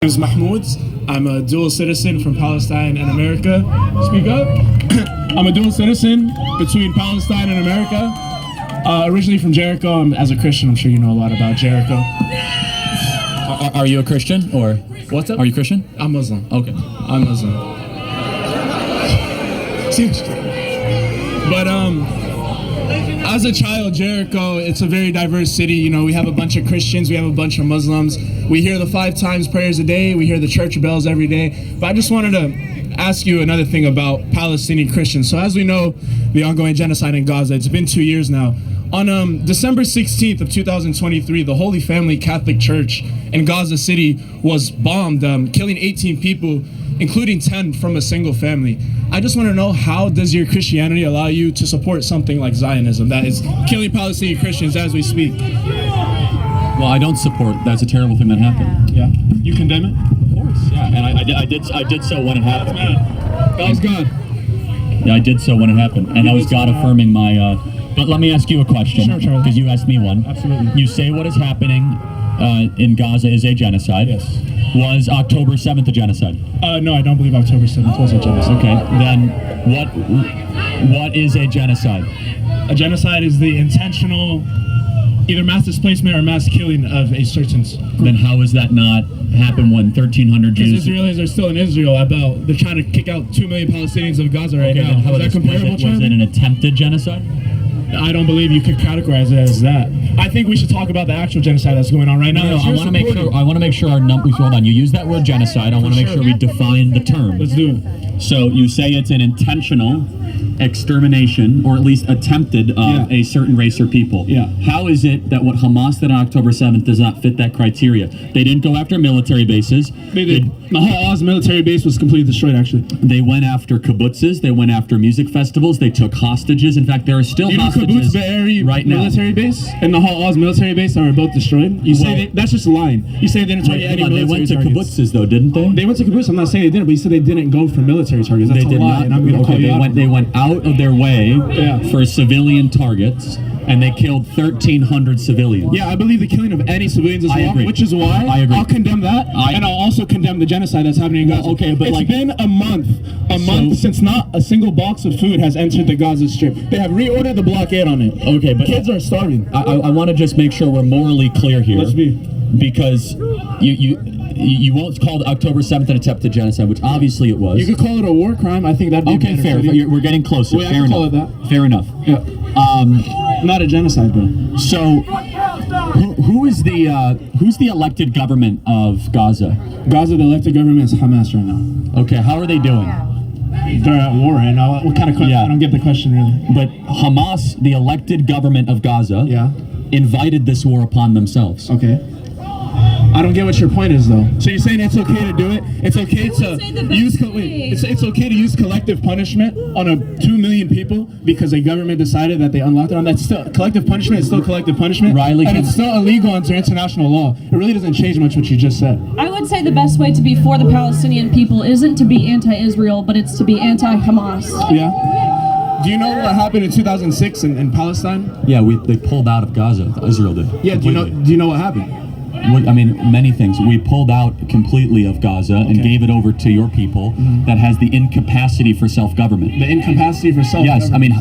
My name is Mahmoud. I'm a dual citizen from Palestine and America. Speak up. I'm a dual citizen between Palestine and America. Originally from Jericho. As a Christian, I'm sure you know a lot about Jericho. Are you a Christian or what's up? Are you Christian? I'm Muslim. Okay. I'm Muslim. But as a child, Jericho, it's a very diverse city. You know, we have a bunch of Christians, we have a bunch of Muslims. We hear the 5 times prayers a day, we hear the church bells every day. But I just wanted to ask you another thing about Palestinian Christians. So as we know, the ongoing genocide in Gaza, it's been 2 years now. On December 16th of 2023, the Holy Family Catholic Church in Gaza City was bombed, killing 18 people, including 10 from a single family. I just want to know, how does your Christianity allow you to support something like Zionism that is killing Palestinian Christians as we speak? Well, I don't support. That's a terrible thing that happened. Yeah. You condemn it? Of course. Yeah, and I did so when it happened. That was God. Yeah, I did so when it happened, and that was God affirming my. But let me ask you a question, Sure. because you asked me one. Absolutely. You say what is happening in Gaza is a genocide. Yes. Was October 7th a genocide? No, I don't believe October 7th was a genocide. Okay, then what is a genocide? A genocide is the intentional either mass displacement or mass killing of a certain group. Then how is that not happen when 1,300 Because Jews... Israelis are still in Israel. They're trying to kick out 2 million Palestinians of Gaza right Okay, now. then how Is that comparable, was it an attempted genocide? I don't believe you could categorize it as that. I think we should talk about the actual genocide that's going on right now. No, I want to make sure our numbers. Hold on. You use that word genocide. I want to make sure we define the term. Let's do it. So you say it's an intentional extermination, or at least attempted, of a certain race or people. Yeah. How is it that what Hamas did on October 7th does not fit that criteria? They didn't go after military bases. They did. Oz military base was completely destroyed, actually. They went after kibbutzes. They went after music festivals. They took hostages. In fact, there are still hostages right now. Military base and the Oz military base are both destroyed. You say that's just lying. You say they didn't target any military targets. They went to kibbutzes, though, didn't they? They went to kibbutzes. I'm not saying they didn't, but you said they didn't go for military targets. That's they did a lie, not. and I'm going to call you out. They went out of their way for civilian targets, and they killed 1,300 civilians. Yeah, I believe the killing of any civilians is wrong, agree. which is why I agree. I'll condemn that, and I'll also condemn the genocide that's happening in Gaza. Okay, but it's been a month since not a single box of food has entered the Gaza Strip. They have reordered the blockade on it. Okay, but kids are starving. I want to just make sure we're morally clear here. Let's be. Because you won't call October 7th an attempted genocide, which obviously it was. You could call it a war crime. I think that'd be okay. Fair. We're getting closer. Wait, fair I can enough. call it that. Fair enough. Yeah. Not a genocide, though. So, who's the elected government of Gaza? Gaza, the elected government is Hamas right now. Okay. How are they doing? They're at war right now. What kind of question? Yeah. I don't get the question really. But Hamas, the elected government of Gaza, invited this war upon themselves. Okay. I don't get what your point is, though. So you're saying it's okay to do it? It's okay to use it's okay to use collective punishment on 2 million people because a government decided that they unlocked it on. That's still collective punishment. It's still collective punishment, Riley, and it's still illegal under international law. It really doesn't change much what you just said. I would say the best way to be for the Palestinian people isn't to be anti-Israel, but it's to be anti-Hamas. Yeah. Do you know what happened in 2006 in Palestine? Yeah, they pulled out of Gaza. Israel did. Yeah. Do you know what happened? I mean, many things. We pulled out completely of Gaza and gave it over to your people that has the incapacity for self-government. The incapacity for self-government? Yes, I mean,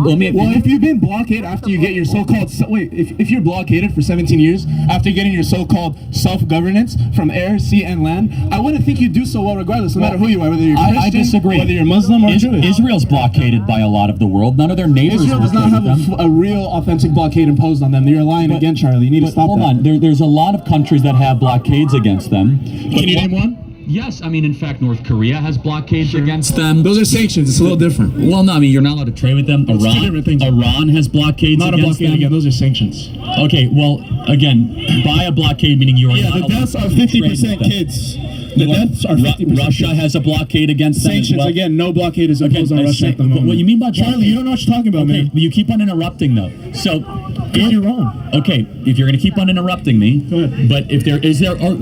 let me... Well, if you've been blockaded after you get your so-called... if you're blockaded for 17 years after getting your so-called self-governance from air, sea, and land, I wouldn't think you'd do so well regardless, no matter who you are, whether you're Christian, I disagree. Whether you're Muslim or Jewish. Israel's blockaded by a lot of the world. None of their neighbors Israel does not have a real authentic blockade imposed on them. You're lying again, Charlie. You need to stop that. Hold on. There's a lot of countries that have blockades against them. Can you name one? Yes, I mean, in fact, North Korea has blockades against them. Those are sanctions. It's a little different. Well, no, I mean, you're not allowed to trade with them. Iran has blockades not against them. Not a blockade again. Those are sanctions. Okay, well, again, by a blockade, meaning you are not the deaths are 50% kids. The deaths are 50%. Russia has a blockade against them sanctions. As well. Again, no blockade is imposed on Russia at the moment. What you mean by Charlie, you don't know what you're talking about, man. You keep on interrupting, though. So, you're wrong. Okay, if you're going to keep on interrupting me, go ahead. But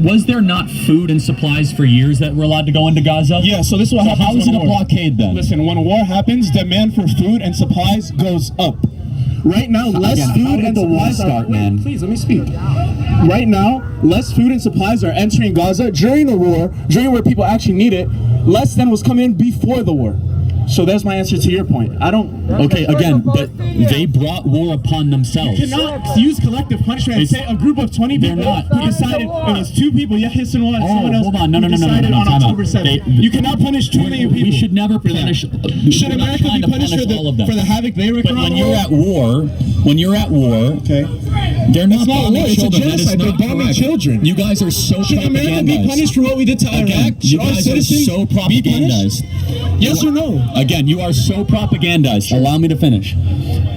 was there not food and supplies for years that were allowed to go into Gaza? Yeah, so this is what happens. How is it a blockade then? Listen, when a war happens, demand for food and supplies goes up. Right now, less Again, food how did and the war supplies start, are. man? Wait, please let me speak. Right now, less food and supplies are entering Gaza during the war, during where people actually need it. Less than was coming in before the war. So there's my answer to your point. I don't. Okay, again, but they brought war upon themselves. You cannot use collective punishment and say a group of 20 They're people not. who decided it was 2 people, Yahis and one, Oh, someone else hold on. No, who no, no, no, decided no, on time out. October 7th. You cannot punish 2 million people. We should never punish. Should we're not America trying be to punished punish all of them. for the havoc they wreak But around when the you're world? when you're at war, Okay. they're not It's not bombing war, it's a children. That is genocide. They're not bombing correct. children. You guys are so Should America be propagandized. punished for what we did to Again, Iraq? you Should our guys are citizens so be punished? propagandized. Yes or no? Again, you are so propagandized. Allow me to finish.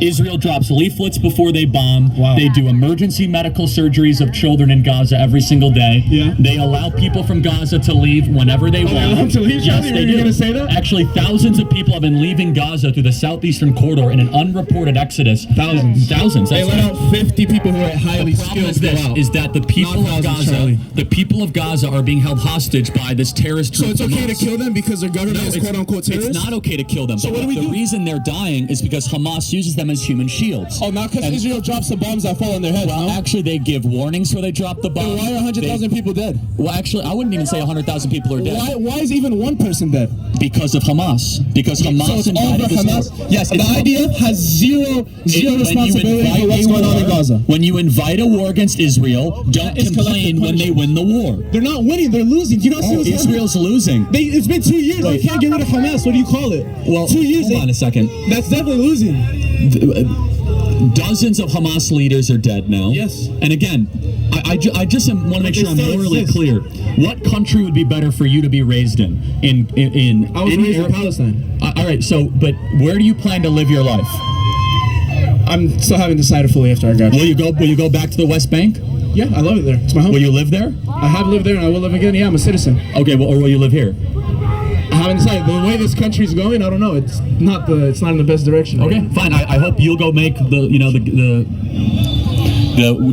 Israel drops leaflets before they bomb. Wow. They do emergency medical surgeries of children in Gaza every single day. Yeah. They allow people from Gaza to leave whenever they want. they allow them to leave, Yes, Charlie? they Were you do. gonna say that? Actually, thousands of people have been leaving Gaza through the southeastern corridor in an unreported exodus. Thousands. Thousands. They That's let right. out 50 people who are highly The problem skilled is go out. is that the people Not of thousands, Gaza, Charlie. the people of Gaza are being held hostage by this terrorist So group. it's okay to Hamas. kill them because their government is quote-unquote terrorists? It's not okay to kill them. So but what do we the do? reason they're dying is because Hamas uses them as human shields. Oh, not because And- Israel drops the bombs that fall on their head, Well, no? actually, they give warnings where they drop the bomb. Then why are 100,000 people dead? Well, actually, I wouldn't even say 100,000 people are dead. Why is even one person dead? Because of Hamas. Because Hamas So it's all invited for this Hamas? war. Yes, The it's IDF has zero responsibility for what's going on in Gaza. When you invite a war against Israel, don't is complain collective when they punishment. win the war. They're not winning, they're losing. Do you not see what's happening? Israel's losing. It's been 2 years. They can't get rid of Hamas. What do you call it? Well, 2 years. hold on a second. That's definitely losing. Dozens of Hamas leaders are dead now. Yes. And again, I just want to make They sure I'm still morally exist. clear. What country would be better for you to be raised in? I was raised in Palestine. All right. So, but where do you plan to live your life? I'm still haven't decided fully after I graduate. Will you go back to the West Bank? Yeah, I love it there. It's my home. Will you live there? I have lived there and I will live again. Yeah, I'm a citizen. Okay. Well, or will you live here? I haven't decided. The way this country's going, I don't know. It's not in the best direction. Okay. Fine. I hope you'll go make the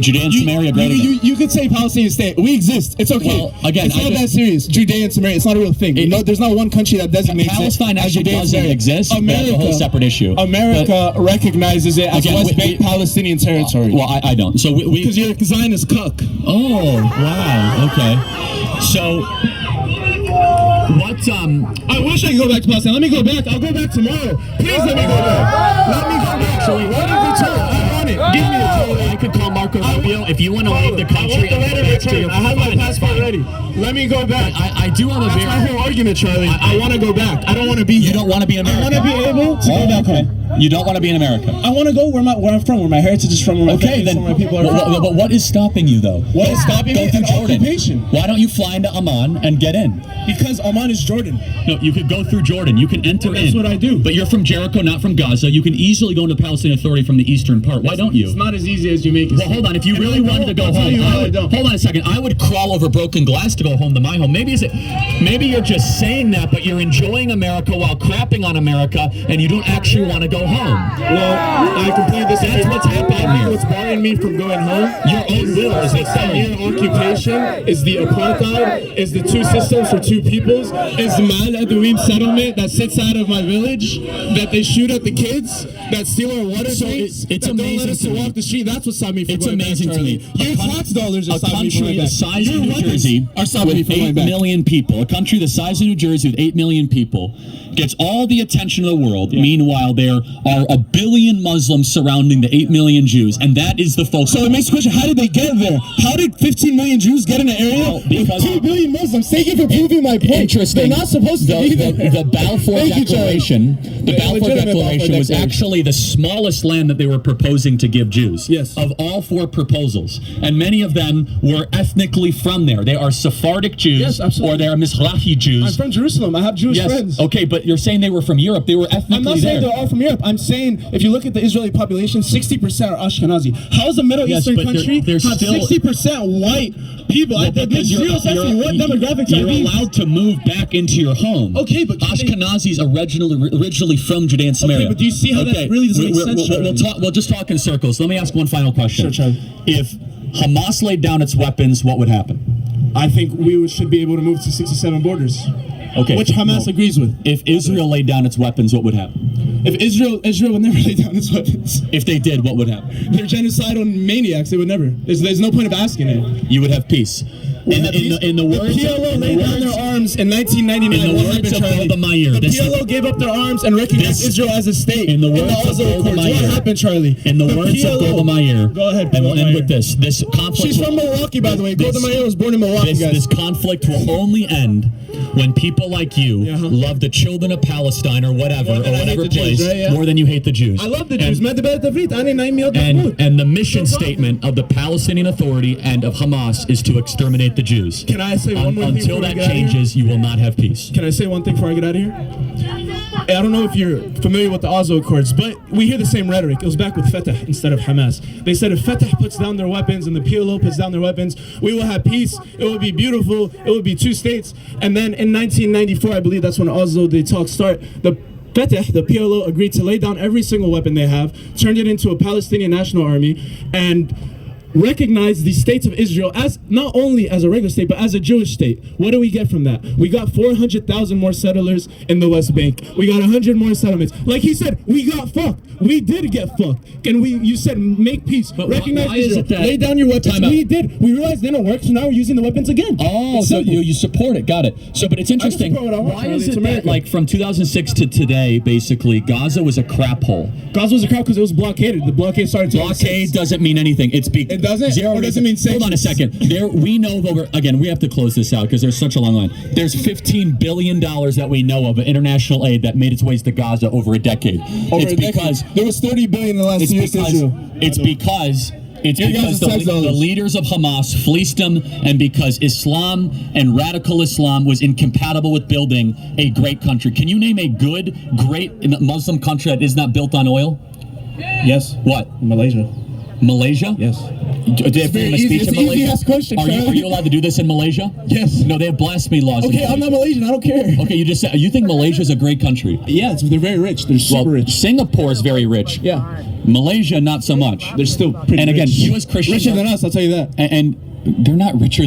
Judea and Samaria great again. You could say Palestinian state. We exist. It's okay. Well, again, it's I not just- that serious. Judea and Samaria. It's not a real thing. There's not one country that designates Palestine it as actually Judea and doesn't Samaria. exist. But that's a whole separate issue. America recognizes it as Again, West Bank we- Palestinian territory. Well, I don't. So we Because you're a Zionist cuck. Oh, wow. Okay. So, what, I wish I could go back to Palestine. Let me go back. I'll go back tomorrow. Please let me go back. Let me go back. So what is the tour? I want it. Give me the tour. I could call Marco Rubio if you want to leave the country. I want the letter returned. I have my passport ready. Let me go back. I do have a That's my whole argument, Charlie. I want to go back. I don't want to be here. You don't want to be in I America. want to be able to go back home. You don't want to be in America. I want to go where I'm from, where my heritage is from, where my family is from, where my people are from. But what is stopping you, though? What is stopping me? Go through An Jordan. occupation. Why don't you fly into Amman and get in? Because Amman is Jordan. No, you could go through Jordan. You can enter in. That's what I do. But you're from Jericho, not from Gaza. You can easily go into the Palestinian Authority from the eastern part. Why don't you? It's not as easy as you make it. Well, hold on. If you And really I wanted to don't. go I'll tell home, you why I don't. hold on a second. I would crawl over broken glass to go home to my home. Maybe you're just saying that, but you're enjoying America while crapping on America, and you don't actually want to go home. Well, I completely disagree. That's what's happening here. What's barring me from going home? Your own will is It's the mere occupation, is the apartheid, is the two systems for two peoples, is the Mal Adouim settlement that sits out of my village, that they shoot at the kids, that steal our water tanks, it's that don't let amazing us to to me. walk the street. That's what stopped me from It's going amazing back, to me. Charlie. Your tax dollars are A stopping me from country going the back. size of Your New weapons Jersey, are stopping me with from 8 going back. million people, a country the size of New Jersey with 8 million people, gets all the attention of the world. Meanwhile, there are a billion Muslims surrounding the 8 million Jews, and that is the focus. So it makes the question, how did they get there? How did 15 million Jews get in an area Well, because- with 2 billion Muslims? Thank you for proving my point. Interesting. They're not supposed to be there. The Balfour Thank you, Charlie. Declaration. The Balfour legitimate Declaration Balfour was Declaration. actually the smallest land that they were proposing to give Jews. Yes. Of all 4 proposals, and many of them were ethnically from there. They are Sephardic Jews, Yes, absolutely. or they are Mizrahi Jews. I'm from Jerusalem. I have Jewish Yes. friends. Okay, but you're saying they were from Europe. They were ethnically I'm not there. saying they're all from Europe. I'm saying if you look at the Israeli population, 60% are Ashkenazi. How is a Middle Yes, Eastern but they're country have still- 60% white people? Well, There's because zero sense to me. What demographics you're are these? allowed to move back into your home. Okay, but can they- Ashkenazis originally from Judea and Samaria. Okay, but do you see how that really doesn't make sense, Charlie? We'll just talk in circles. Let me ask one final question. Sure, Charlie. If Hamas laid down its weapons, what would happen? I think we should be able to move to 67 borders. Okay. Which Hamas no. agrees with. If Israel laid down its weapons, what would happen? If Israel would never lay down its weapons. If they did, what would happen? They're genocidal maniacs. They would never. There's no point of asking it. You would have peace. In the words the PLO laid down their arms in 1999. In the words of Golda Meir, the PLO gave up their arms and recognized Israel as a state. In the words of Golda Meir, what happened, Charlie? In the words of Golda Meir, go ahead. And we'll end with this. This conflict. She's from Milwaukee, by the way. Golda Meir was born in Milwaukee, guys. This conflict will only end when people like you love the children of Palestine or whatever place Jews, right? more than you hate the Jews. I love the Jews. And the mission statement of the Palestinian Authority and of Hamas is to exterminate the Jews. Can I say one more thing? Until that changes, you will not have peace. Can I say one thing before I get out of here? I don't know if you're familiar with the Oslo Accords, but we hear the same rhetoric. It was back with Fatah instead of Hamas. They said if Fatah puts down their weapons and the PLO puts down their weapons, we will have peace. It will be beautiful. It will be two states. And then in 1994, I believe that's when Oslo, the talks start, the Fatah, the PLO, agreed to lay down every single weapon they have, turned it into a Palestinian National Army, and recognize the state of Israel as not only as a regular state, but as a Jewish state. What do we get from that? We got 400,000 more settlers in the West Bank. We got 100 more settlements. Like he said, we got fucked. We did get fucked. And you said make peace. But recognize why Israel. is it that lay down your weapons. We did. We realized they don't work, so now we're using the weapons again. Oh, so you support it. Got it. So, but it's interesting. Why is it that, like, from 2006 to today, basically, Gaza was a crap hole? Gaza was a crap because it was blockaded. The blockade started. Blockade doesn't mean anything. It doesn't. Or does it mean sanctions? Hold on a second. We know again. We have to close this out because there's such a long line. There's $15 billion that we know of international aid that made its ways to Gaza over a decade. Because there was $30 billion in the last 2 years. It's because the leaders of Hamas fleeced them, and because Islam and radical Islam was incompatible with building a great country. Can you name a great Muslim country that is not built on oil? Yes. What? Malaysia. Malaysia? Yes. Do they have freedom of speech in Malaysia? Easy-ass question, are you allowed to do this in Malaysia? Yes. No, they have blasphemy laws. Okay, I'm not Malaysian. I don't care. Okay, you just said you think Malaysia is a great country. Yeah, they're very rich. They're super rich. Singapore is very rich. Yeah. Malaysia, not so much. They're still pretty rich. And again, you you as Christians richer than us, I'll tell you that. And they're not richer